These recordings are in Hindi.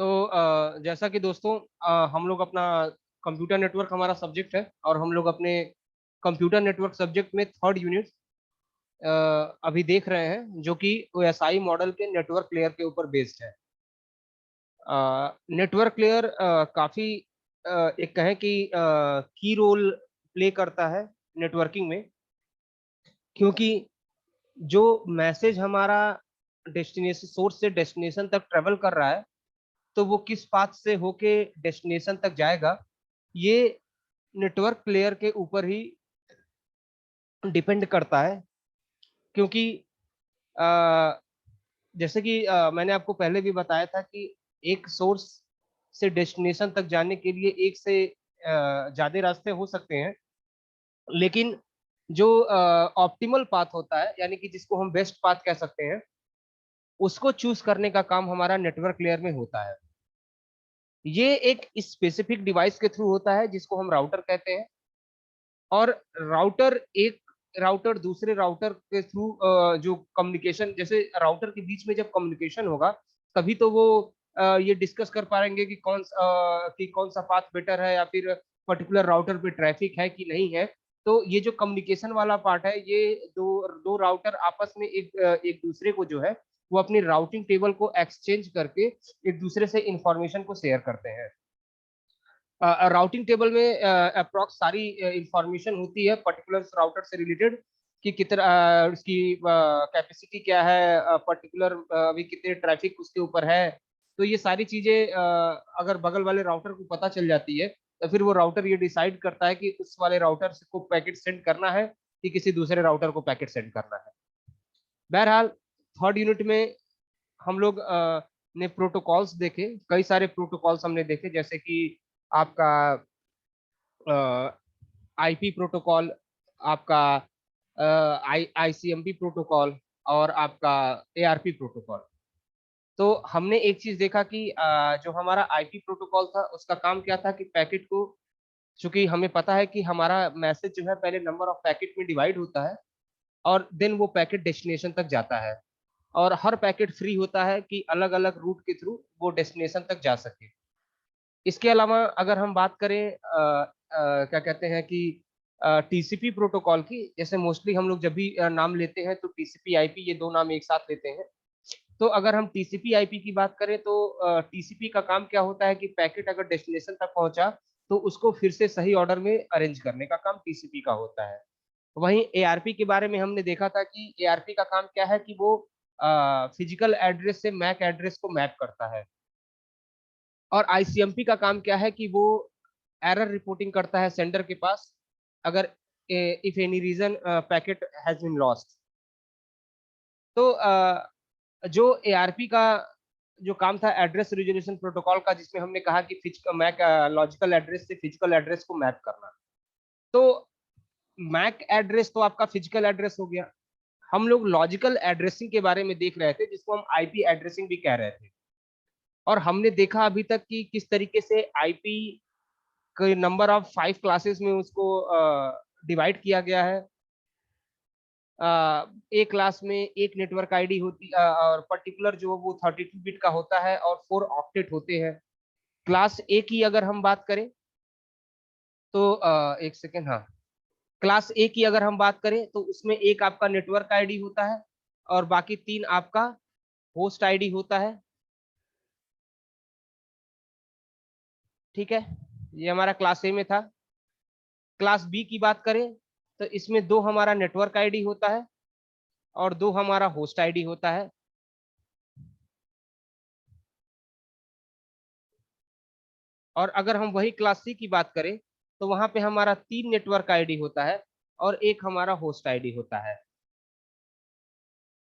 तो जैसा कि दोस्तों हम लोग अपना कंप्यूटर नेटवर्क हमारा सब्जेक्ट है और हम लोग अपने कंप्यूटर नेटवर्क सब्जेक्ट में थर्ड यूनिट अभी देख रहे हैं जो कि ओएसआई मॉडल के नेटवर्क लेयर के ऊपर बेस्ड है। नेटवर्क लेयर काफ़ी एक कहें कि की रोल प्ले करता है नेटवर्किंग में, क्योंकि जो मैसेज हमारा डेस्टिनेशन सोर्स से डेस्टिनेशन तक ट्रेवल कर रहा है, तो वो किस पाथ से होके डेस्टिनेशन तक जाएगा, ये नेटवर्क लेयर के ऊपर ही डिपेंड करता है। क्योंकि अ, जैसे कि मैंने आपको पहले भी बताया था कि एक सोर्स से डेस्टिनेशन तक जाने के लिए एक से ज़्यादा रास्ते हो सकते हैं, लेकिन जो ऑप्टिमल पाथ होता है, यानी कि जिसको हम बेस्ट पाथ कह सकते हैं, उसको चूज़ करने का काम हमारा नेटवर्क लेयर में होता है। ये एक स्पेसिफिक डिवाइस के थ्रू होता है जिसको हम राउटर कहते हैं, और राउटर दूसरे राउटर के थ्रू जो कम्युनिकेशन, जैसे राउटर के बीच में जब कम्युनिकेशन होगा, तभी तो वो ये डिस्कस कर पाएंगे कि कौन सा पाथ बेटर है, या फिर पर्टिकुलर राउटर पे ट्रैफिक है कि नहीं है। तो ये जो कम्युनिकेशन वाला पार्ट है, ये दो दो राउटर आपस में एक दूसरे को जो है वो अपनी राउटिंग टेबल को एक्सचेंज करके एक दूसरे से इंफॉर्मेशन को शेयर करते हैं। राउटिंग टेबल में अप्रॉक्स सारी इंफॉर्मेशन होती है पर्टिकुलर राउटर से रिलेटेड, कि कितना उसकी कैपेसिटी क्या है, पर्टिकुलर अभी कितने ट्रैफिक उसके ऊपर है। तो ये सारी चीजें अगर बगल वाले राउटर को पता चल जाती है, तो फिर वो राउटर ये डिसाइड करता है कि उस वाले राउटर को पैकेट सेंड करना है कि किसी दूसरे राउटर को पैकेट सेंड करना है। बहरहाल, थर्ड यूनिट में हम लोग ने प्रोटोकॉल्स देखे, कई सारे प्रोटोकॉल्स हमने देखे, जैसे कि आपका आईपी प्रोटोकॉल, आपका आईसीएमपी प्रोटोकॉल, और आपका एआरपी प्रोटोकॉल। तो हमने एक चीज देखा कि जो हमारा आईपी प्रोटोकॉल था उसका काम क्या था कि पैकेट को, चूंकि हमें पता है कि हमारा मैसेज जो है पहले नंबर ऑफ पैकेट में डिवाइड होता है, और देन वो पैकेट डेस्टिनेशन तक जाता है, और हर पैकेट फ्री होता है कि अलग अलग रूट के थ्रू वो डेस्टिनेशन तक जा सके। इसके अलावा अगर हम बात करें क्या कहते हैं कि टीसीपी प्रोटोकॉल की, जैसे मोस्टली हम लोग जब भी नाम लेते हैं तो टीसीपी आईपी, ये दो नाम एक साथ लेते हैं। तो अगर हम टीसीपी आईपी की बात करें तो टीसीपी का काम क्या होता है कि पैकेट अगर डेस्टिनेशन तक पहुंचा तो उसको फिर से सही ऑर्डर में अरेंज करने का काम टीसीपी का होता है। वहीं एआरपी के बारे में हमने देखा था कि एआरपी का काम क्या है कि वो फिजिकल एड्रेस से मैक एड्रेस को मैप करता है। और आईसीएमपी का काम क्या है कि वो एरर रिपोर्टिंग करता है सेंडर के पास, अगर if any reason packet has been lost. तो जो एआरपी का जो काम था एड्रेस रिजोल्यूशन प्रोटोकॉल का, जिसमें हमने कहा कि फिजिकल मैक लॉजिकल एड्रेस से फिजिकल एड्रेस को मैप करना। तो मैक एड्रेस तो आपका फिजिकल एड्रेस हो गया। हम लोग लॉजिकल एड्रेसिंग के बारे में देख रहे थे, जिसको हम आईपी एड्रेसिंग भी कह रहे थे। और हमने देखा अभी तक कि किस तरीके से आईपी के नंबर ऑफ 5 क्लासेस में उसको डिवाइड किया गया है। एक क्लास में एक नेटवर्क आईडी होती, और पर्टिकुलर जो वो 32 बिट का होता है, और 4 ऑक्टेट होते हैं। क्लास ए की अगर हम बात करें तो एक सेकेंड, हाँ, क्लास ए की अगर हम बात करें तो उसमें एक आपका नेटवर्क आईडी होता है, और बाकी 3 आपका होस्ट आईडी होता है। ठीक है, ये हमारा क्लास ए में था। क्लास बी की बात करें तो इसमें 2 हमारा नेटवर्क आईडी होता है, और 2 हमारा होस्ट आईडी होता है। और अगर हम वही क्लास सी की बात करें तो वहां पे हमारा 3 नेटवर्क आईडी होता है, और एक हमारा होस्ट आईडी होता है।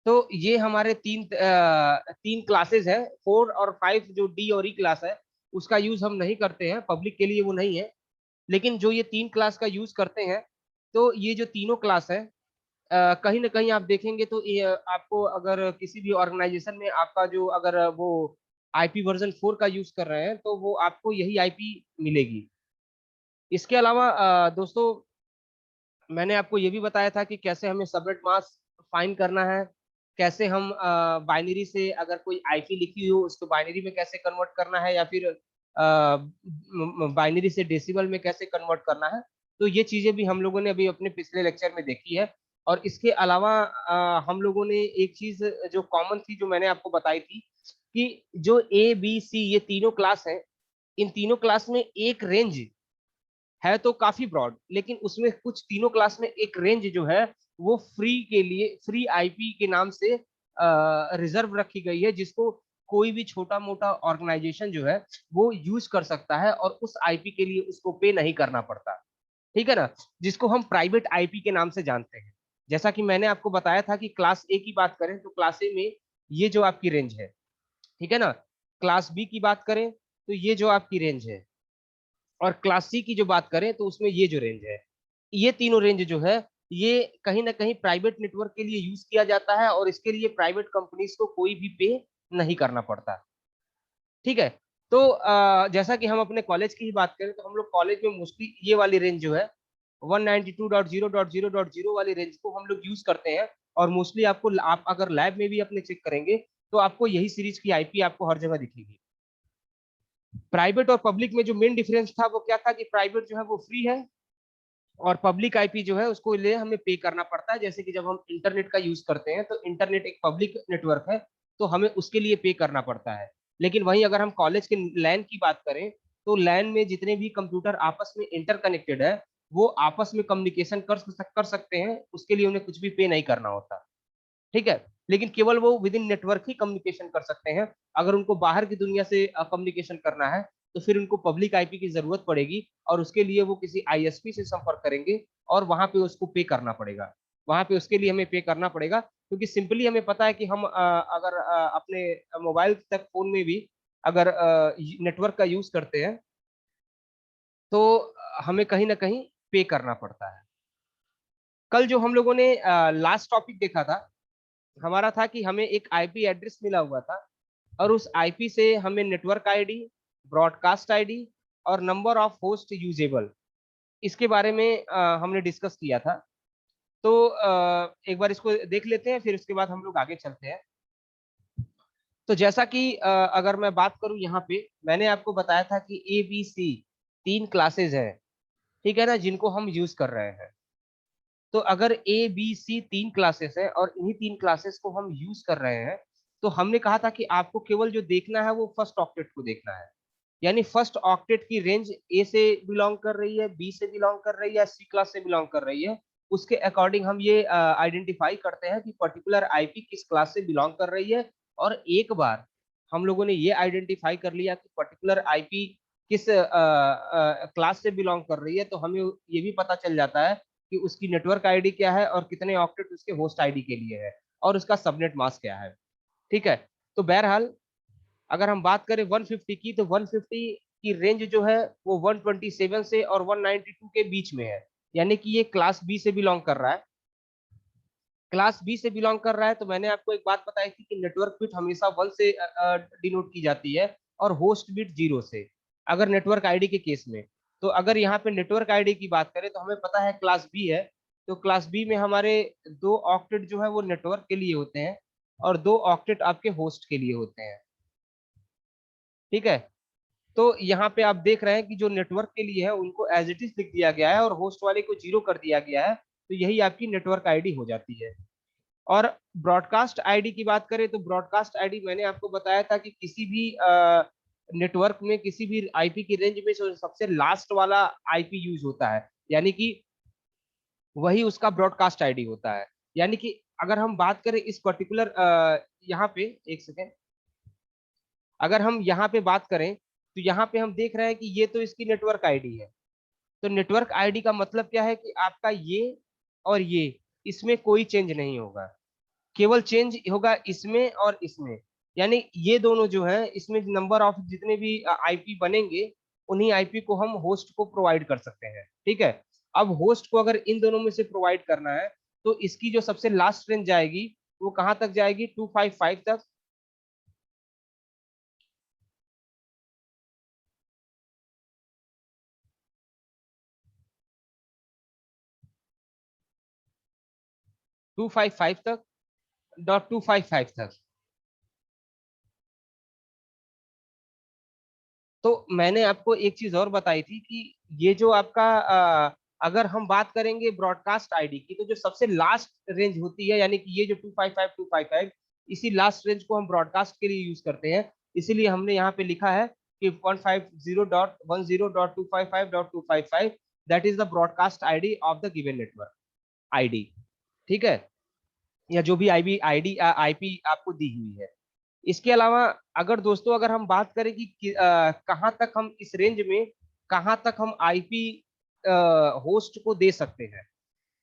तो ये हमारे तीन क्लासेस है। 4 और 5 जो डी और ई क्लास है, उसका यूज हम नहीं करते हैं, पब्लिक के लिए वो नहीं है। लेकिन जो ये 3 क्लास का यूज करते हैं, तो ये जो तीनों क्लास है, कहीं ना कहीं आप देखेंगे तो ये आपको अगर किसी भी ऑर्गेनाइजेशन में आपका जो अगर वो आईपी वर्जन 4 का यूज कर रहे हैं, तो वो आपको यही आईपी मिलेगी। इसके अलावा दोस्तों, मैंने आपको ये भी बताया था कि कैसे हमें सबनेट मास्क फाइंड करना है, कैसे हम बाइनरी से अगर कोई आईपी लिखी हो उसको बाइनरी में कैसे कन्वर्ट करना है, या फिर बाइनरी से डेसिबल में कैसे कन्वर्ट करना है। तो ये चीजें भी हम लोगों ने अभी अपने पिछले लेक्चर में देखी है। और इसके अलावा हम लोगों ने एक चीज जो कॉमन थी, जो मैंने आपको बताई थी, कि जो ए बी सी ये तीनों क्लास हैं, इन तीनों क्लास में एक रेंज है तो काफी ब्रॉड, लेकिन उसमें कुछ तीनों क्लास में एक रेंज जो है वो फ्री के लिए, फ्री आईपी के नाम से रिजर्व रखी गई है, जिसको कोई भी छोटा मोटा ऑर्गेनाइजेशन जो है वो यूज कर सकता है और उस आईपी के लिए उसको पे नहीं करना पड़ता। ठीक है ना, जिसको हम प्राइवेट आईपी के नाम से जानते हैं। जैसा कि मैंने आपको बताया था कि क्लास ए की बात करें तो क्लास ए में ये जो आपकी रेंज है, ठीक है ना, क्लास बी की बात करें तो ये जो आपकी रेंज है, और क्लास सी की जो बात करें तो उसमें ये जो रेंज है, ये तीनों रेंज जो है ये कहीं ना कहीं प्राइवेट नेटवर्क के लिए यूज किया जाता है, और इसके लिए प्राइवेट कंपनीज को कोई भी पे नहीं करना पड़ता। ठीक है। तो जैसा कि हम अपने कॉलेज की ही बात करें तो हम लोग कॉलेज में मोस्टली ये वाली रेंज जो है 192.0.0.0 वाली रेंज को हम लोग यूज करते हैं। और मोस्टली आपको, आप अगर लैब में भी अपने चेक करेंगे तो आपको यही सीरीज की आईपी आपको हर जगह दिखेगी। प्राइवेट और पब्लिक में जो मेन डिफरेंस था वो क्या था, कि प्राइवेट जो है वो फ्री है, और पब्लिक आईपी जो है उसको लिए हमें पे करना पड़ता है। जैसे कि जब हम इंटरनेट का यूज करते हैं तो इंटरनेट एक पब्लिक नेटवर्क है, तो हमें उसके लिए पे करना पड़ता है। लेकिन वहीं अगर हम कॉलेज के लैन की बात करें तो लैन में जितने भी कंप्यूटर आपस में इंटरकनेक्टेड है वो आपस में कम्युनिकेशन कर सकते हैं, उसके लिए उन्हें कुछ भी पे नहीं करना होता। ठीक है। लेकिन केवल वो with in network he communication कर सकते हैं। अगर उनको बाहर की दुनिया से कम्युनिकेशन करना है तो फिर उनको पब्लिक आईपी की जरूरत पड़ेगी, और उसके लिए वो किसी आईएसपी से संपर्क करेंगे और वहां पे उसको पे करना पड़ेगा। वहां पे उसके लिए हमें पे करना पड़ेगा, क्योंकि सिंपली हमें पता है कि हम अगर अपने मोबाइल तक फोन में भी अगर नेटवर्क का यूज करते हैं तो हमें कहीं ना कहीं पे करना पड़ता है। कल जो हम लोगों ने लास्ट टॉपिक देखा था, हमारा था कि हमें एक आईपी एड्रेस मिला हुआ था, और उस आईपी से हमें नेटवर्क आईडी, ब्रॉडकास्ट आईडी और नंबर ऑफ होस्ट यूजेबल, इसके बारे में हमने डिस्कस किया था। तो एक बार इसको देख लेते हैं, फिर उसके बाद हम लोग आगे चलते हैं। तो जैसा कि अगर मैं बात करूं, यहाँ पे मैंने आपको बताया था कि ए बी सी तीन क्लासेस हैं, ठीक है ना, जिनको हम यूज कर रहे हैं। तो अगर ए बी सी तीन क्लासेस है और इन्हीं तीन क्लासेस को हम यूज कर रहे हैं, तो हमने कहा था कि आपको केवल जो देखना है वो फर्स्ट ऑक्टेट को देखना है। यानी फर्स्ट ऑक्टेट की रेंज ए से बिलोंग कर रही है, बी से बिलोंग कर रही है, सी क्लास से बिलोंग कर रही है, उसके अकॉर्डिंग हम ये आइडेंटिफाई करते हैं कि पर्टिकुलर आईपी किस क्लास से बिलोंग कर रही है। और एक बार हम लोगों ने ये आइडेंटिफाई कर लिया कि पर्टिकुलर आईपी किस क्लास से बिलोंग कर रही है, तो हमें ये भी पता चल जाता है कि उसकी नेटवर्क आईडी क्या है और कितने ऑक्टेट उसके होस्ट आईडी के लिए है, और उसका सबनेट मास्क क्या है। ठीक है। तो बहरहाल अगर हम बात करें 150 की, तो 150 की रेंज जो है वो 127 से और 192 के बीच में है, यानी कि ये क्लास बी से बिलोंग कर रहा है। क्लास बी से बिलोंग कर रहा है, तो मैंने आपको एक बात बताई थी कि नेटवर्क बिट हमेशा 1 से डिनोट की जाती है और होस्ट बिट 0 से, अगर नेटवर्क आईडी के केस में। तो अगर यहाँ पे नेटवर्क आईडी की बात करें तो हमें पता है क्लास बी है, तो क्लास बी में हमारे 2 ऑक्टेट जो है वो नेटवर्क के लिए होते हैं और 2 ऑक्टेट आपके होस्ट के लिए होते हैं। ठीक है। तो यहाँ पे आप देख रहे हैं कि जो नेटवर्क के लिए है उनको एज इट इज लिख दिया गया है और होस्ट वाले को 0 कर दिया गया है, तो यही आपकी नेटवर्क आईडी हो जाती है। और ब्रॉडकास्ट आईडी की बात करें तो ब्रॉडकास्ट आईडी मैंने आपको बताया था कि किसी भी नेटवर्क में किसी भी आईपी की रेंज में जो सबसे लास्ट वाला आईपी यूज होता है, यानी कि वही उसका ब्रॉडकास्ट आईडी होता है। यानी कि अगर हम बात करें इस पर्टिकुलर यहाँ पे, एक सेकेंड, अगर हम यहाँ पे बात करें तो यहाँ पे हम देख रहे हैं कि ये तो इसकी नेटवर्क आईडी है। तो नेटवर्क आईडी का मतलब क्या है कि आपका ये और ये, इसमें कोई चेंज नहीं होगा, केवल चेंज होगा इसमें और इसमें। यानी ये दोनों जो है इसमें नंबर ऑफ जितने भी आईपी बनेंगे उन्हीं आईपी को हम होस्ट को प्रोवाइड कर सकते हैं। ठीक है। अब होस्ट को अगर इन दोनों में से प्रोवाइड करना है तो इसकी जो सबसे लास्ट रेंज जाएगी वो कहां तक जाएगी, 255 तक। 255 तक 255 तक। तो मैंने आपको एक चीज और बताई थी कि ये जो आपका अगर हम बात करेंगे ब्रॉडकास्ट आईडी की, तो जो सबसे लास्ट रेंज होती है, यानी कि ये जो 255 इसी लास्ट रेंज को हम ब्रॉडकास्ट के लिए यूज करते हैं। इसीलिए हमने यहाँ पे लिखा है कि 150.10.255.255 that is the broadcast ID of the given network ID. ठीक है, या जो भी आईडी आईपी आपको दी हुई है। इसके अलावा अगर दोस्तों अगर हम बात करें कि कहाँ तक हम इस रेंज में कहाँ तक हम आईपी होस्ट को दे सकते हैं,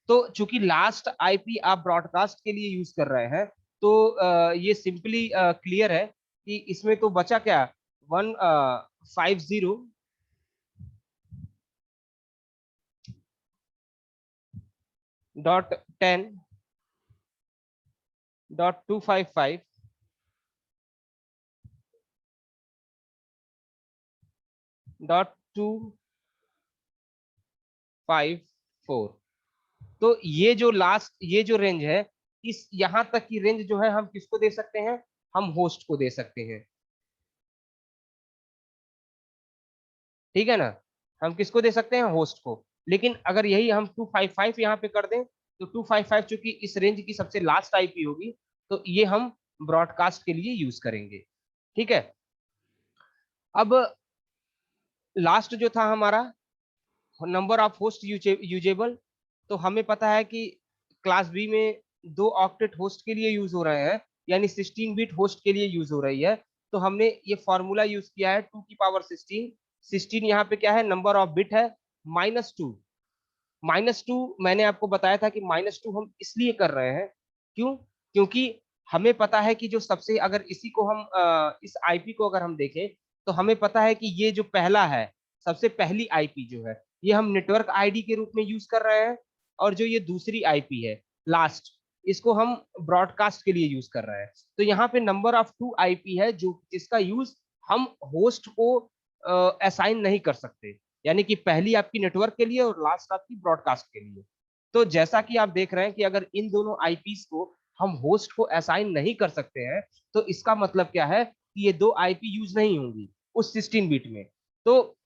तो चूंकि लास्ट आईपी आप ब्रॉडकास्ट के लिए यूज कर रहे हैं, तो ये सिंपली क्लियर है कि इसमें तो बचा क्या, 150.10.255.254। तो ये जो रेंज है, इस यहां तक की रेंज जो है हम किसको दे सकते हैं, हम होस्ट को दे सकते हैं। ठीक है ना, हम किसको दे सकते हैं, होस्ट को। लेकिन अगर यही हम 255 यहाँ पे कर दें, तो 255 चूंकि इस रेंज की सबसे लास्ट आईपी होगी, तो ये हम ब्रॉडकास्ट के लिए यूज करेंगे। ठीक है, अब लास्ट जो था हमारा नंबर ऑफ होस्ट यूजेबल, तो हमें पता है कि क्लास बी में 2 ऑक्टेट होस्ट के लिए यूज हो रहे हैं, यानी 16 बिट होस्ट के लिए यूज हो रही है। तो हमने ये फॉर्मूला यूज किया है 2 की पावर 16। 16 यहाँ पे क्या है, नंबर ऑफ बिट है, -2। -2 मैंने आपको बताया था कि -2 हम इसलिए कर रहे हैं, क्यों, क्योंकि हमें पता है कि जो सबसे, अगर इसी को हम इस आईपी को अगर हम देखें, तो हमें पता है कि ये जो पहला है, सबसे पहली आईपी जो है, ये हम नेटवर्क आईडी के रूप में यूज कर रहे हैं। और जो ये दूसरी आईपी है लास्ट, इसको हम ब्रॉडकास्ट के लिए यूज कर रहे हैं। तो यहाँ पे नंबर ऑफ 2 आईपी है जो जिसका यूज हम होस्ट को असाइन नहीं कर सकते, यानी कि पहली आपकी नेटवर्क के लिए और लास्ट आपकी ब्रॉडकास्ट के लिए। तो जैसा कि आप देख रहे हैं कि अगर इन दोनों आईपीस को हम होस्ट को असाइन नहीं कर सकते हैं, तो इसका मतलब क्या है कि ये 2 आईपी यूज नहीं होंगी उस 16 बिट में। तो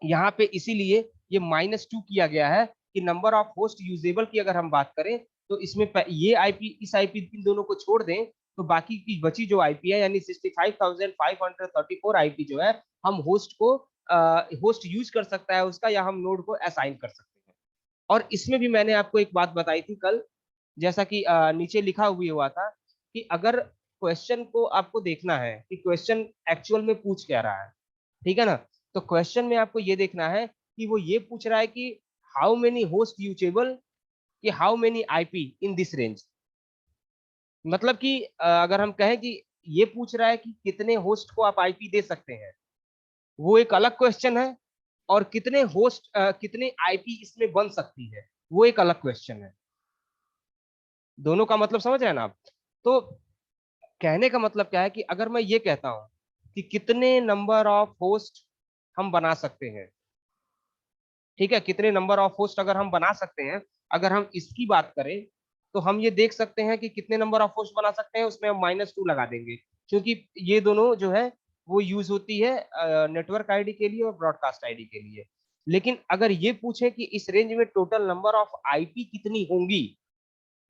यहाँ पे इसीलिए ये -2 किया गया है कि नंबर ऑफ होस्ट यूजेबल की अगर हम बात करें, तो इसमें ये आईपी इस आईपी इन दोनों को छोड़ दें, तो बाकी की बची जो आईपी है, यानी 65,534 आईपी जो है, हम होस्ट को होस्ट यूज कर सकता है उसका, या हम नोड को असाइन कर सकते हैं। और इसमें भी मैंने आपको एक बात बताई थी कल, जैसा कि नीचे लिखा हुआ था कि अगर क्वेश्चन को आपको देखना है कि क्वेश्चन एक्चुअल में पूछ क्या रहा है, ठीक है ना, तो क्वेश्चन में आपको ये देखना है कि वो ये पूछ रहा है कि हाउ मेनी होस्ट यूजेबल, कि how many IP in this range. मतलब कि अगर हम कहें कि ये पूछ रहा है कि कितने होस्ट को आप आईपी दे सकते हैं, वो एक अलग क्वेश्चन है। और कितने होस्ट कितने आईपी इसमें बन सकती है, वो एक अलग क्वेश्चन है। दोनों का मतलब समझ रहे हैं ना आप। तो कहने का मतलब क्या है कि अगर मैं ये कहता हूं कि कितने नंबर ऑफ होस्ट हम बना सकते हैं, ठीक है, कितने नंबर ऑफ होस्ट अगर हम बना सकते हैं, अगर हम इसकी बात करें, तो हम ये देख सकते हैं कि कितने नंबर ऑफ होस्ट बना सकते हैं, उसमें हम -2 लगा देंगे, क्योंकि ये दोनों जो है वो यूज होती है नेटवर्क आईडी के लिए और ब्रॉडकास्ट आईडी के लिए। लेकिन अगर ये पूछे कि इस रेंज में टोटल नंबर ऑफ आईपी कितनी होंगी,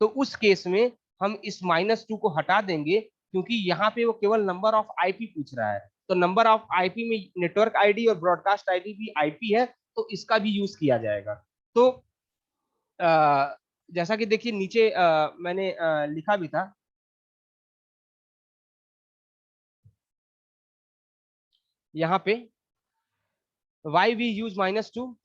तो उस केस में हम इस -2 को हटा देंगे, क्योंकि यहाँ पे वो केवल नंबर ऑफ आईपी पूछ रहा है। तो नंबर ऑफ आईपी में नेटवर्क आईडी और ब्रॉडकास्ट आईडी भी आईपी है, तो इसका भी यूज किया जाएगा। तो जैसा कि देखिए नीचे मैंने लिखा भी था, यहाँ पे why we use -2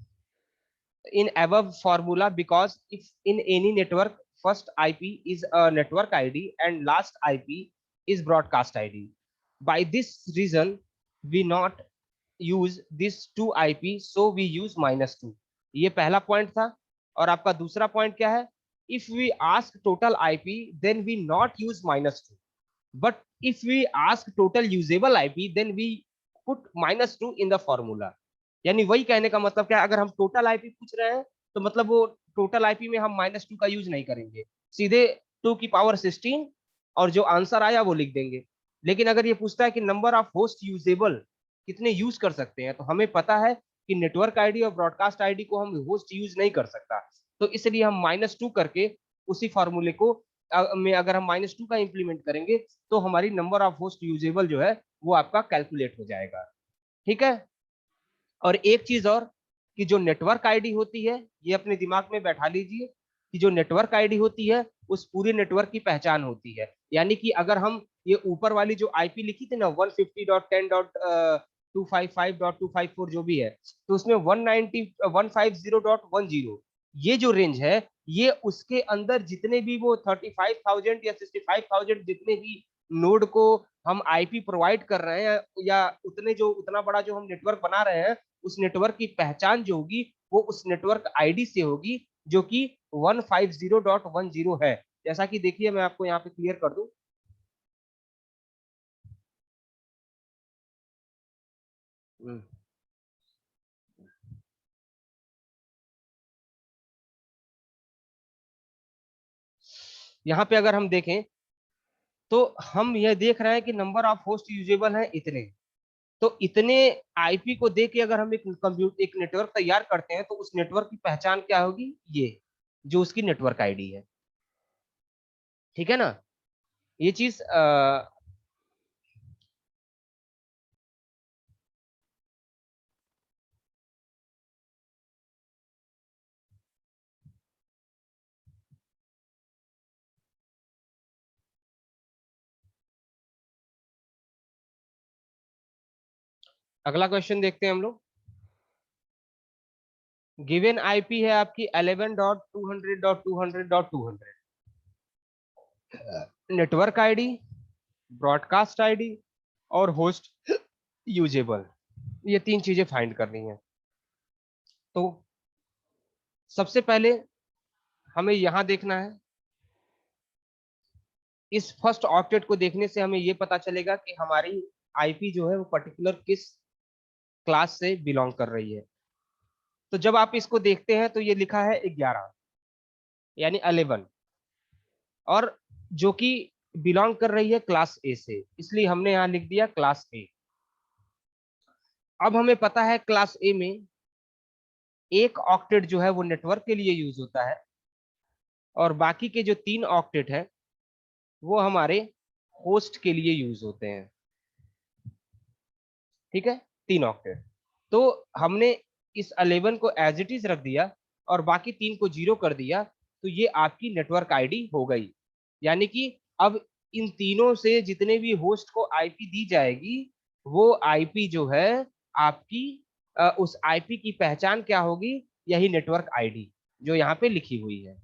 in above formula, because if in any network first IP is a network ID and last IP is broadcast ID. By this reason, we not use this 2 IP, so we use -2. ये पहला पॉइंट था। और आपका दूसरा पॉइंट क्या है, if we ask total IP then we not use -2, but if we ask total usable IP then we put -2 in the formula। यानी वही कहने का मतलब क्या है, अगर हम टोटल आईपी पूछ रहे हैं, तो मतलब वो टोटल आईपी में हम -2 का यूज नहीं करेंगे, सीधे 2 की पावर 16 और जो आंसर आया वो लिख देंगे। लेकिन अगर ये पूछता है कि नंबर ऑफ होस्ट यूजेबल, कितने यूज कर सकते हैं, तो हमें पता है कि नेटवर्क आईडी और ब्रॉडकास्ट आईडी को हम होस्ट यूज नहीं कर सकता, तो इसलिए हम -2 करके उसी फॉर्मूले को में अगर हम -2 का इंप्लीमेंट करेंगे तो हमारी नंबर ऑफ होस्ट यूजेबल जो है वो आपका कैलकुलेट हो जाएगा। ठीक है। और एक चीज और, कि जो नेटवर्क आईडी होती है, ये अपने दिमाग में बैठा लीजिए कि जो नेटवर्क आईडी होती है उस पूरे नेटवर्क की पहचान होती है। यानी कि अगर हम ये ऊपर वाली जो आईपी लिखी थी ना 150.10.255.254 जो भी है, तो उसमें 190.150.10 ये जो रेंज है, ये उसके अंदर जितने भी वो 35,000 या 65,000 जितने भी नोड को हम आईपी प्रोवाइड कर रहे हैं, या उतना बड़ा जो हम नेटवर्क बना रहे हैं, उस नेटवर्क की पहचान जो होगी वो उस नेटवर्क आईडी से होगी, जो कि 150.10 है। जैसा कि देखिए मैं आपको यहाँ पे क्लियर कर दूं। यहाँ पे अगर हम देखें तो हम यह देख रहे हैं कि नंबर ऑफ होस्ट यूजेबल है इतने। तो इतने आईपी को देख के अगर हम एक नेटवर्क तैयार करते हैं तो उस नेटवर्क की पहचान क्या होगी, ये जो उसकी नेटवर्क आईडी है। ठीक है ना। ये चीज अगला क्वेश्चन देखते हैं हम लोग। गिवन आईपी है आपकी 11.200.200.200, नेटवर्क आईडी, ब्रॉडकास्ट आईडी और होस्ट यूजेबल, ये तीन चीजें फाइंड करनी है। तो सबसे पहले हमें यहां देखना है, इस फर्स्ट ऑक्टेट को देखने से हमें ये पता चलेगा कि हमारी आईपी जो है वो पर्टिकुलर किस क्लास से बिलोंग कर रही है। तो जब आप इसको देखते हैं तो ये लिखा है 11, यानी 11, और जो कि बिलोंग कर रही है क्लास ए से, इसलिए हमने यहां लिख दिया क्लास ए। अब हमें पता है क्लास ए में एक ऑक्टेट जो है वो नेटवर्क के लिए यूज होता है, और बाकी के जो 3 ऑक्टेट है वो हमारे होस्ट के लिए यूज होते हैं। ठीक है, 3 ऑक्टेट। तो हमने इस 11 को एज इट इज रख दिया और बाकी 3 को 0 कर दिया, तो ये आपकी नेटवर्क आईडी हो गई। यानी कि अब इन तीनों से जितने भी होस्ट को आईपी दी जाएगी, वो आईपी जो है आपकी उस आईपी की पहचान क्या होगी, यही नेटवर्क आईडी जो यहाँ पे लिखी हुई है।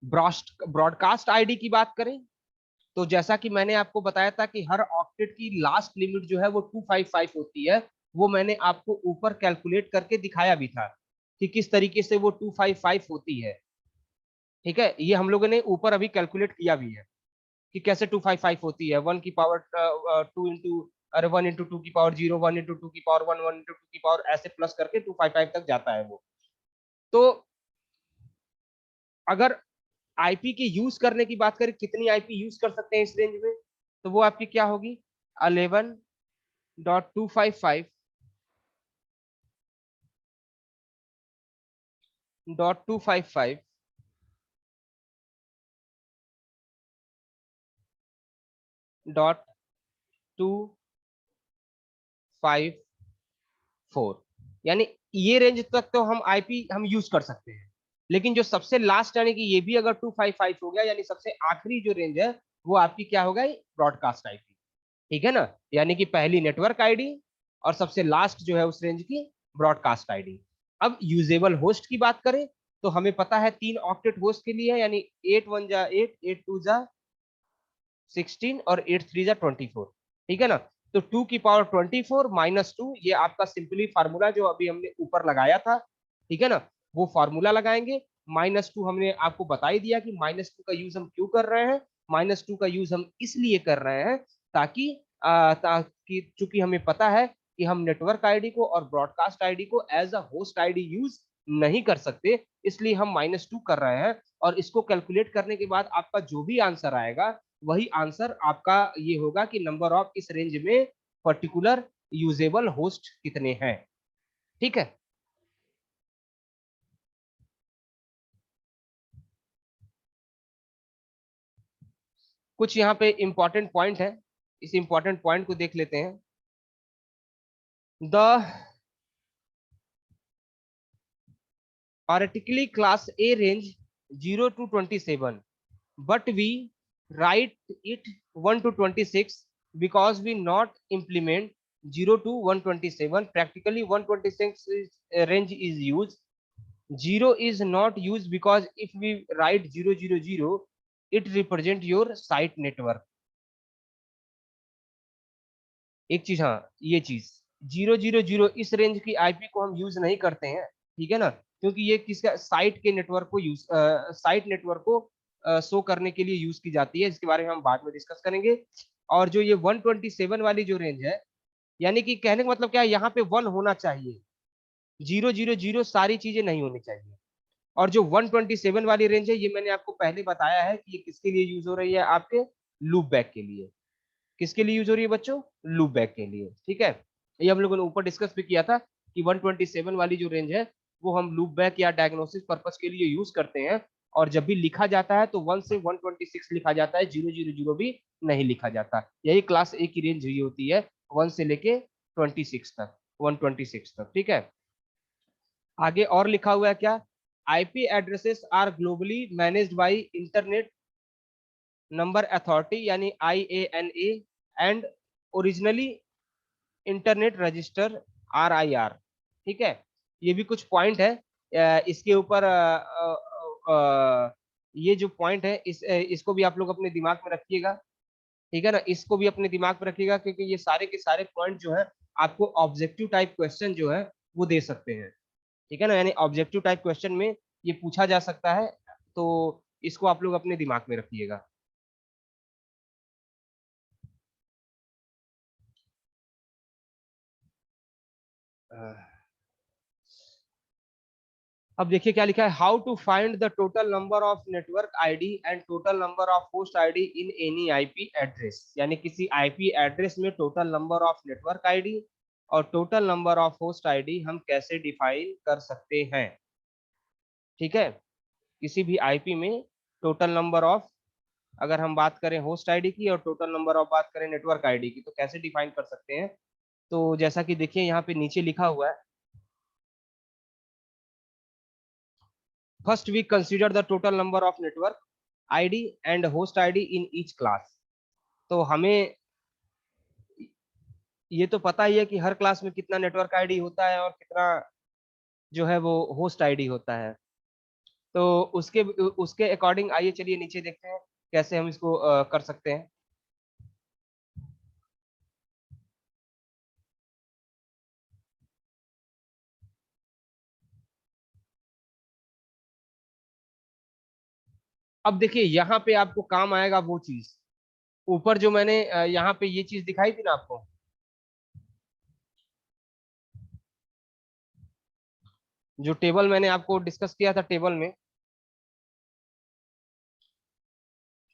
ब्रॉडकास्ट आईडी की बात करें तो जैसा कि मैंने आपको बताया था कि हर ऑक्टेट की लास्ट लिमिट जो है वो 255 होती है, वो मैंने आपको ऊपर कैलकुलेट करके दिखाया भी था कि किस तरीके से वो 255 होती है। ठीक है, ये हम लोगों ने ऊपर अभी कैलकुलेट किया भी है कि कैसे 255 होती है। 1 की पावर 2 इंटू, अरे 1 इंटू 2 की पावर 0, 1 इंटू 2 की पावर 1, 1 इंटू 2 की पावर ऐसे प्लस करके 255 तक जाता है वो। तो अगर आईपी के यूज करने की बात करें, कितनी आईपी यूज कर सकते हैं इस रेंज में, तो वो आपकी क्या होगी, 11.255.254, यानी ये रेंज तक तो हम आईपी हम यूज कर सकते हैं। लेकिन जो सबसे लास्ट, यानी कि ये भी अगर 255 हो गया, यानी सबसे आखिरी जो रेंज है वो आपकी क्या होगा, ब्रॉडकास्ट आईपी। ठीक है ना। यानी कि पहली नेटवर्क आईडी और सबसे लास्ट जो है उस रेंज की ब्रॉडकास्ट आईडी। अब यूजेबल होस्ट की बात करें तो हमें पता है 3 ऑक्टेट होस्ट के लिए है, यानी 8 1 जा 8, 8 2 जा 16 और 8 3 जा 24। ठीक है ना। तो 2 की पावर 24 -2, ये आपका सिंपली फार्मूला जो अभी हमने ऊपर लगाया था, ठीक है ना, वो फार्मूला लगाएंगे। -2 हमने आपको बता ही दिया कि -2 का यूज हम क्यों कर रहे हैं। -2 का यूज हम इसलिए कर रहे हैं ताकि चूंकि हमें पता है कि हम नेटवर्क आईडी को और ब्रॉडकास्ट आईडी को as a host ID use नहीं कर सकते, इसलिए हम -2 कर रहे हैं। और इसको कैलकुलेट करने के बाद आपका जो भी आंसर आएगा वही आंसर आपका ये होगा कि नंबर ऑफ इस रेंज में पर्टिकुलर यूजेबल होस्ट कितने हैं। ठीक है। कुछ यहाँ पे इंपॉर्टेंट पॉइंट है, इस इंपॉर्टेंट पॉइंट को देख लेते हैं। The theoretically class A range 0 to 27, but we write it 1 to 26 because we not implement 0 to 127. Practically 126 is, range is used. 0 is not used because if we write 000, it represent your site network. एक चीज, हाँ ये चीज 000 इस रेंज की आईपी को हम यूज नहीं करते हैं, ठीक है ना, क्योंकि ये किसका साइट के नेटवर्क को यूज साइट नेटवर्क को शो करने के लिए यूज की जाती है, इसके बारे में हम बाद में डिस्कस करेंगे। और जो ये 127 वाली जो रेंज है, यानी कि कहने का मतलब क्या है, यहाँ पे 1 होना चाहिए, 000 सारी चीजें नहीं होनी चाहिए। और जो 127 वाली रेंज है, ये मैंने आपको पहले बताया है कि ये किसके लिए यूज हो रही है, आपके लूप बैक के लिए। किसके लिए यूज हो रही है बच्चों, लूप बैक के लिए। ठीक है, ये हम लोगों ने ऊपर डिस्कस भी किया था कि 127 वाली जो रेंज है वो हम लूप बैक या डायग्नोसिस पर्पस के लिए यूज करते हैं। और जब भी लिखा जाता है तो 1 से 126 लिखा जाता है, 000 भी नहीं लिखा जाता। यही क्लास ए की रेंज हुई होती है, 1 से लेके 26 तक, 126 तक। ठीक है, आगे और लिखा हुआ है क्या, IP addresses are globally managed by internet number authority यानी IANA and originally internet register RIR। ठीक है, ये भी कुछ पॉइंट है इसके ऊपर। ये जो पॉइंट है इसको भी आप लोग अपने दिमाग में रखिएगा, ठीक है ना, इसको भी अपने दिमाग में रखिएगा, क्योंकि ये सारे के सारे पॉइंट जो है आपको ऑब्जेक्टिव टाइप क्वेश्चन जो है वो दे सकते हैं। ठीक है ना, यानी ऑब्जेक्टिव टाइप क्वेश्चन में ये पूछा जा सकता है, तो इसको आप लोग अपने दिमाग में रखिएगा। अब देखिए क्या लिखा है, how to find the total number of network ID and total number of host ID in any IP address. यानी किसी आईपी एड्रेस में total number of network ID और total number of host ID हम कैसे डिफाइन कर सकते हैं। ठीक है, किसी भी आईपी में टोटल नंबर ऑफ, अगर हम बात करें होस्ट आईडी की और टोटल नंबर ऑफ बात करें नेटवर्क आईडी की, तो कैसे डिफाइन कर सकते हैं। तो जैसा कि देखिए यहाँ पे नीचे लिखा हुआ है, first we consider the total number of network ID and host ID in each class. तो हमें ये तो पता ही है कि हर क्लास में कितना नेटवर्क आईडी होता है और कितना जो है वो होस्ट आईडी होता है। तो उसके उसके अकॉर्डिंग आइए चलिए नीचे देखते हैं कैसे हम इसको कर सकते हैं। अब देखिए यहाँ पे आपको काम आएगा वो चीज, ऊपर जो मैंने यहाँ पे ये चीज दिखाई थी ना आपको, जो टेबल मैंने आपको डिस्कस किया था टेबल में,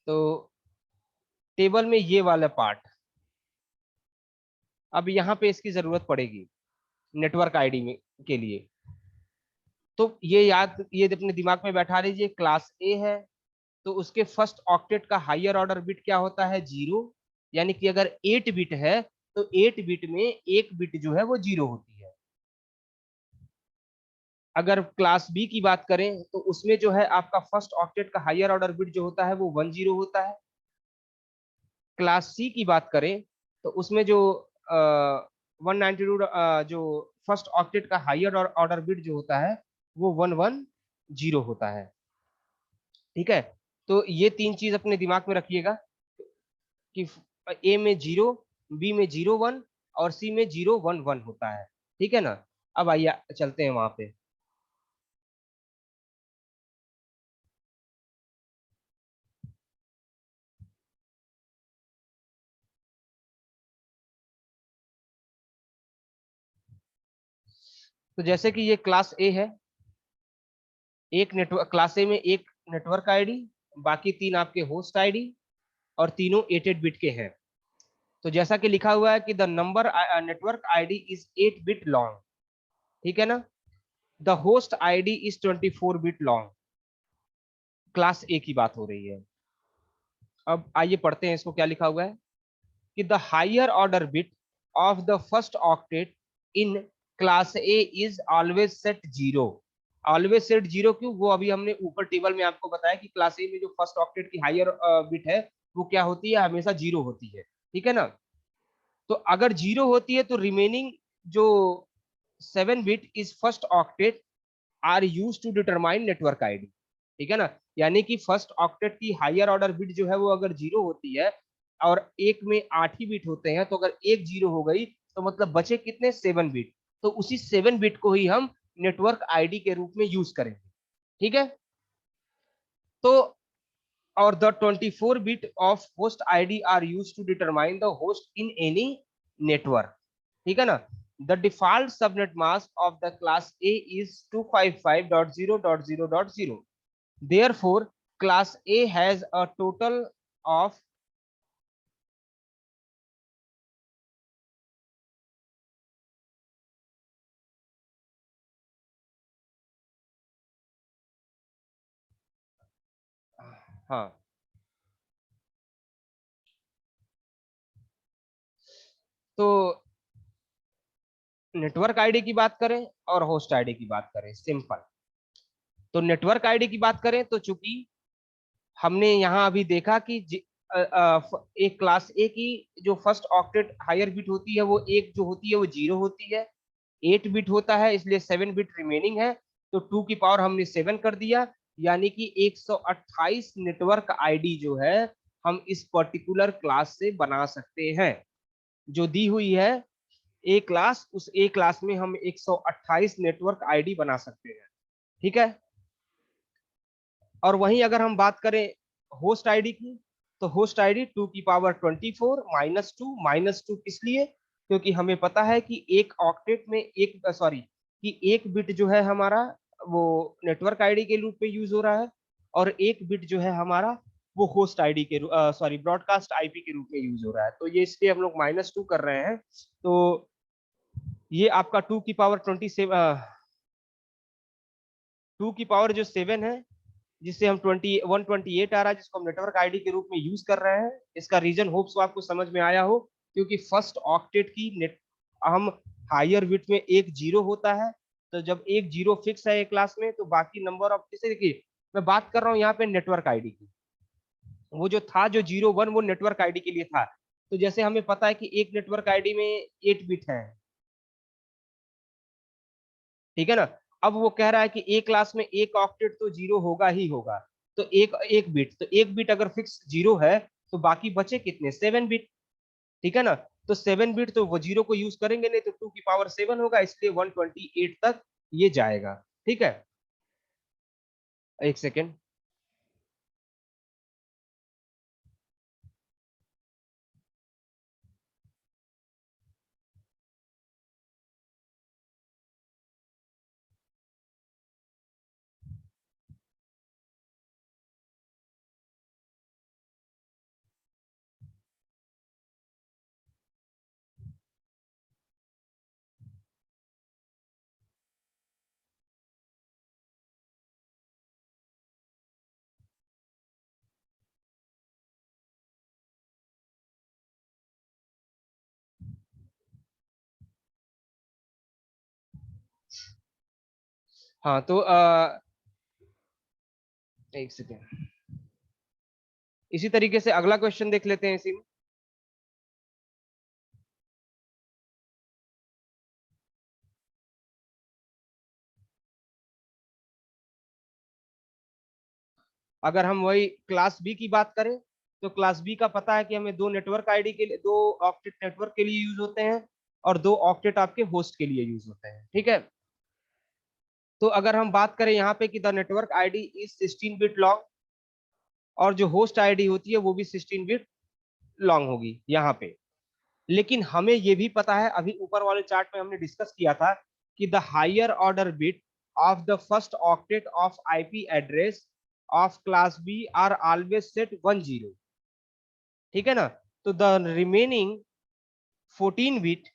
तो टेबल में ये वाला पार्ट, अब यहाँ पे इसकी जरूरत पड़ेगी नेटवर्क आईडी में के लिए। तो ये याद, ये अपने दिमाग में बैठा लीजिए, क्लास ए है तो उसके फर्स्ट ऑक्टेट का हायर ऑर्डर बिट क्या होता है, 0। यानी कि अगर 8 बिट है तो 8 बिट में एक बिट जो है वो 0 होती है। अगर क्लास बी की बात करें तो उसमें जो है आपका फर्स्ट ऑक्टेट का हायर ऑर्डर बिट जो होता है वो 10 होता है। क्लास सी की बात करें तो उसमें जो 192 जो फर्स्ट ऑक्टेट का हायर ऑर्डर बिट जो होता है वो 110 होता है। ठीक है, तो ये तीन चीज अपने दिमाग में रखिएगा कि ए में 0, बी में 01 और सी में 011 होता है। ठीक है ना, अब आइए चलते हैं वहां पे। तो जैसे कि ये क्लास ए है, एक नेटवर्क क्लास ए में एक नेटवर्क आईडी, बाकी 3 आपके होस्ट आईडी, और तीनों 8 बिट के हैं। तो जैसा कि लिखा हुआ है कि the number network ID is 8 bit long, ठीक है ना। The host ID is 24 bit long. Class ए की बात हो रही है। अब आइए पढ़ते हैं इसको, क्या लिखा हुआ है कि the higher order bit of the first octet in class A is always set zero. Always set zero क्यों? वो अभी हमने ऊपर टेबल में आपको बताया कि क्लास ए में जो फर्स्ट ऑक्टेट की हायर बिट है वो क्या होती है, हमेशा जीरो होती है, ठीक है ना। तो अगर जीरो होती है तो रिमेनिंग जो 7 bit is first octet are use to determine network ID, ठीक है ना। यानी कि फर्स्ट ऑक्टेट की हायर ऑर्डर बिट जो है वो अगर जीरो होती है और एक में 8 ही बिट होते हैं, तो अगर एक जीरो हो गई तो मतलब बचे कितने, 7 बिट। तो उसी 7 बिट को ही हम नेटवर्क आईडी के रूप में यूज करेंगे, ठीक है। तो और the 24 bit of host ID are use to determine the host in any network, ठीक है ना। The default subnet mask of the class A is 255.0.0.0। Therefore, class A has a total of हाँ, तो नेटवर्क आईडी की बात करें और होस्ट आईडी की बात करें, सिंपल। तो नेटवर्क आईडी की बात करें तो चूंकि हमने यहाँ अभी देखा कि एक क्लास ए की जो फर्स्ट ऑक्टेट हायर बिट होती है वो एक जो होती है वो जीरो होती है, 8 बिट होता है, इसलिए 7 बिट रिमेनिंग है। तो 2 की पावर हमने 7 कर दिया, यानी कि 128 नेटवर्क आईडी जो है हम इस पर्टिकुलर क्लास से बना सकते हैं। जो दी हुई है ए क्लास, उस ए क्लास में हम 128 नेटवर्क आईडी बना सकते हैं, ठीक है। और वहीं अगर हम बात करें होस्ट आईडी की, तो होस्ट आईडी 2 की पावर 24 -2 किस लिए? क्योंकि हमें पता है कि एक ऑक्टेट में एक सॉरी कि एक बिट जो है हमारा वो नेटवर्क आईडी के रूप में यूज हो रहा है, और एक बिट जो है हमारा वो होस्ट आईडी के ब्रॉडकास्ट आईपी के रूप में यूज हो रहा है। तो ये इसलिए हम लोग -2 कर रहे हैं। तो ये आपका 2 की पावर जो 7 है, जिससे हम 128 आ रहा है, जिसको हम नेटवर्क आईडी के रूप में यूज कर रहे हैं। इसका रीजन होप्स आपको समझ में आया हो, क्योंकि फर्स्ट ऑक्टेट की नेट हम हायर बिट में एक जीरो होता है। तो जब एक जीरो फिक्स है एक क्लास में, तो बाकी नंबर ऑफ, जैसे देखिए मैं बात कर रहा हूँ यहाँ पे नेटवर्क आईडी की, वो जो था जो 01 वो नेटवर्क आईडी के लिए था। तो जैसे हमें पता है कि एक नेटवर्क आईडी में 8 बिट है, ठीक है ना। अब वो कह रहा है कि एक क्लास में एक ऑक्टेट तो जीरो होगा ही होगा। तो एक बिट अगर फिक्स जीरो है, तो बाकी बचे कितने, 7 बिट, ठीक है ना। तो 7 बिट तो वो जीरो को यूज करेंगे नहीं, तो 2 की पावर 7 होगा, इसलिए 128 तक ये जाएगा, ठीक है। एक सेकेंड। हाँ तो एक सेकेंड, इसी तरीके से अगला क्वेश्चन देख लेते हैं इसी में। अगर हम वही क्लास बी की बात करें, तो क्लास बी का पता है कि हमें दो नेटवर्क आईडी के लिए, दो ऑक्टेट नेटवर्क के लिए यूज होते हैं, और दो ऑक्टेट आपके होस्ट के लिए यूज होते हैं, ठीक है। तो अगर हम बात करें यहाँ पे कि the network ID is 16 bit long, और जो होस्ट आईडी होती है वो भी 16 बिट लॉन्ग होगी यहाँ पे। लेकिन हमें ये भी पता है, अभी ऊपर वाले चार्ट में हमने डिस्कस किया था कि the higher order bit of the first octet of IP address of class B are always set 10. ठीक है ना? तो the remaining 14 bit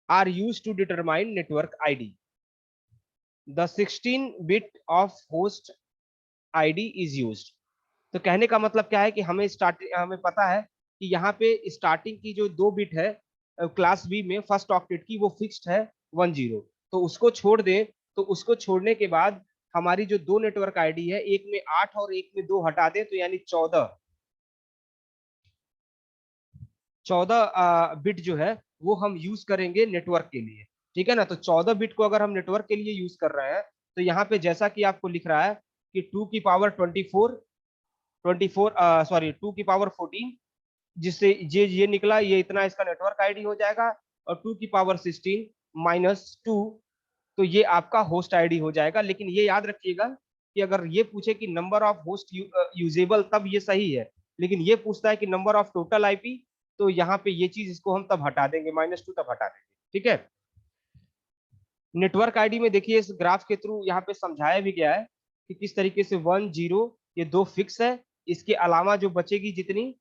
are used to determine network ID. The 16 bit of host ID is used. तो कहने का मतलब क्या है कि हमें पता है कि यहाँ पे स्टार्टिंग की जो 2 बिट है क्लास बी में फर्स्ट ऑक्टेट की, वो फिक्स्ड है 10, तो उसको छोड़ दें। तो उसको छोड़ने के बाद हमारी जो 2 नेटवर्क आईडी है, एक में 8 और एक में 2 हटा दें, तो यानी 14 बिट जो है वो हम यूज करेंगे नेटवर्क के लिए। ठीक है ना? तो 14 बिट को अगर हम नेटवर्क के लिए यूज कर रहे हैं, तो यहाँ पे जैसा कि आपको लिख रहा है कि 2 की पावर 14, जिससे ये निकला, ये इतना इसका नेटवर्क आईडी हो जाएगा। और 2 की पावर 16 -2, तो ये आपका होस्ट आईडी हो जाएगा। लेकिन ये याद रखिएगा कि अगर ये पूछे कि नंबर ऑफ होस्ट यूजेबल, तब ये सही है। लेकिन ये पूछता है कि नंबर ऑफ टोटल आईपी, तो यहाँ पे ये चीज इसको हम तब हटा देंगे, -2 तब हटा देंगे। ठीक है? नेटवर्क आईडी में देखिए, इस ग्राफ के थ्रू यहाँ पे समझाया भी गया है कि किस तरीके से 1 0 ये 2 फिक्स है। इसके अलावा जो बचेगी जितनी,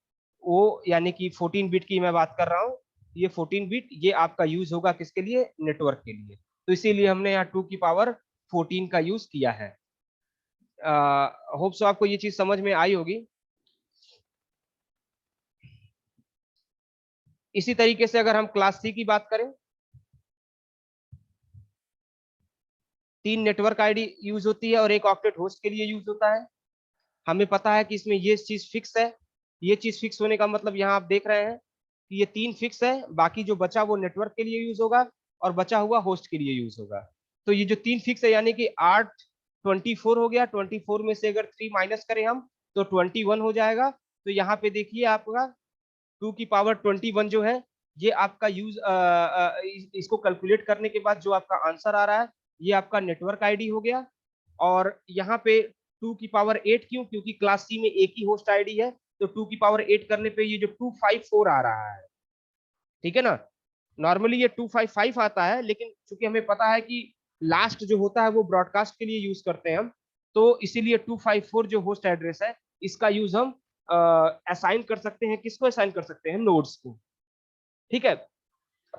वो यानी कि 14 बिट की मैं बात कर रहा हूँ, ये 14 बिट ये आपका यूज होगा किसके लिए? नेटवर्क के लिए। तो इसीलिए हमने यहाँ 2 की पावर 14 का यूज किया है। होप सो आपको ये चीज समझ में आई होगी। इसी तरीके से अगर हम क्लास सी की बात करें, 3 नेटवर्क आईडी यूज होती है और एक ऑक्टेट होस्ट के लिए यूज होता है। हमें पता है कि इसमें ये चीज फिक्स है। ये चीज फिक्स होने का मतलब यहाँ आप देख रहे हैं कि ये 3 फिक्स है, बाकी जो बचा वो नेटवर्क के लिए यूज होगा और बचा हुआ होस्ट के लिए यूज होगा। तो ये जो 3 फिक्स है, यानी कि 8 24 हो गया। 24 में से अगर 3 माइनस करें हम, तो 21 हो जाएगा। तो यहाँ पे देखिए आपका 2 की पावर 21 जो है, ये आपका यूज इसको कैलकुलेट करने के बाद जो आपका आंसर आ रहा है, ये आपका नेटवर्क आईडी हो गया। और यहाँ पे 2 की पावर 8 क्यों? क्योंकि क्लास सी में एक ही होस्ट आईडी है, तो 2 की पावर 8 करने पे ये जो 254 आ रहा है। ठीक है ना? नॉर्मली ये 255 आता है, लेकिन चूंकि हमें पता है कि लास्ट जो होता है वो ब्रॉडकास्ट के लिए यूज करते हैं हम, तो इसीलिए 254 जो होस्ट एड्रेस है, इसका यूज हम असाइन कर सकते हैं। किसको असाइन कर सकते हैं? नोड्स को। ठीक है?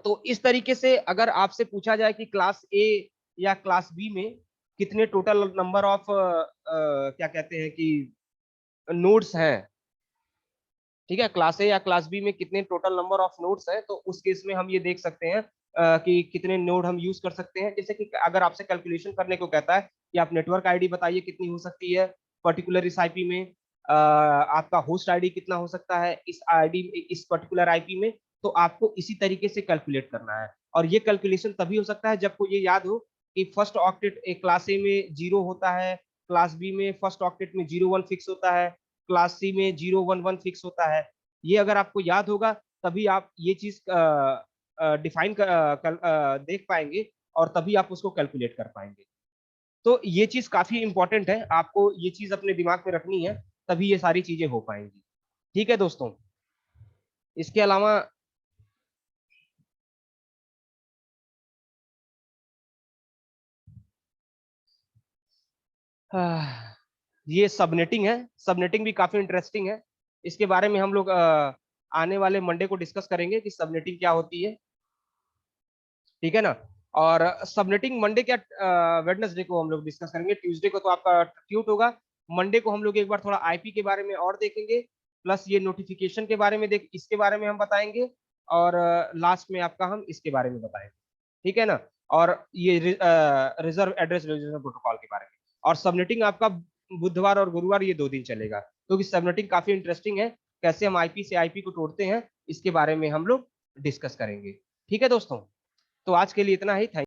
तो इस तरीके से अगर आपसे पूछा जाए कि क्लास ए या क्लास बी में कितने टोटल नंबर ऑफ क्या कहते हैं कि नोड्स हैं, ठीक है, क्लास ए या क्लास बी में कितने टोटल नंबर ऑफ नोड्स हैं, तो उस केस में हम ये देख सकते हैं कि कितने नोड हम यूज कर सकते हैं। जैसे कि अगर आपसे कैलकुलेशन करने को कहता है कि आप नेटवर्क आईडी बताइए कितनी हो सकती है पर्टिकुलर इस आईपी में, आपका होस्ट आईडी कितना हो सकता है इस पर्टिकुलर आईपी में, तो आपको इसी तरीके से कैलकुलेट करना है। और ये कैलकुलेशन तभी हो सकता है जब को ये याद हो कि फर्स्ट ऑक्टेट क्लास ए में 0 होता है, क्लास बी में फर्स्ट ऑक्टेट में 01 फिक्स होता है, क्लास सी में 011 फिक्स होता है। ये अगर आपको याद होगा, तभी आप ये चीज डिफाइन देख पाएंगे और तभी आप उसको कैलकुलेट कर पाएंगे। तो ये चीज काफी इंपॉर्टेंट है, आपको ये चीज अपने दिमाग में रखनी है, तभी ये सारी चीजें हो पाएंगी। ठीक है दोस्तों? इसके अलावा ये सबनेटिंग है। सबनेटिंग भी काफी इंटरेस्टिंग है। इसके बारे में हम लोग आने वाले मंडे को डिस्कस करेंगे कि सबनेटिंग क्या होती है। ठीक है ना? और सबनेटिंग मंडे क्या, वेडनेसडे को हम लोग डिस्कस करेंगे। ट्यूसडे को तो आपका ट्यूट होगा। मंडे को हम लोग एक बार थोड़ा आईपी के बारे में और देखेंगे, प्लस ये नोटिफिकेशन के बारे में इसके बारे में हम बताएंगे, और लास्ट में आपका हम इसके बारे में बताएंगे। ठीक है ना? और ये रिजर्व एड्रेस रेजोल्यूशन प्रोटोकॉल के बारे में। और सबनेटिंग आपका बुधवार और गुरुवार ये 2 दिन चलेगा, क्योंकि सबनेटिंग काफी इंटरेस्टिंग है। कैसे हम आईपी से आईपी को तोड़ते हैं, इसके बारे में हम लोग डिस्कस करेंगे। ठीक है दोस्तों? तो आज के लिए इतना ही। थैंक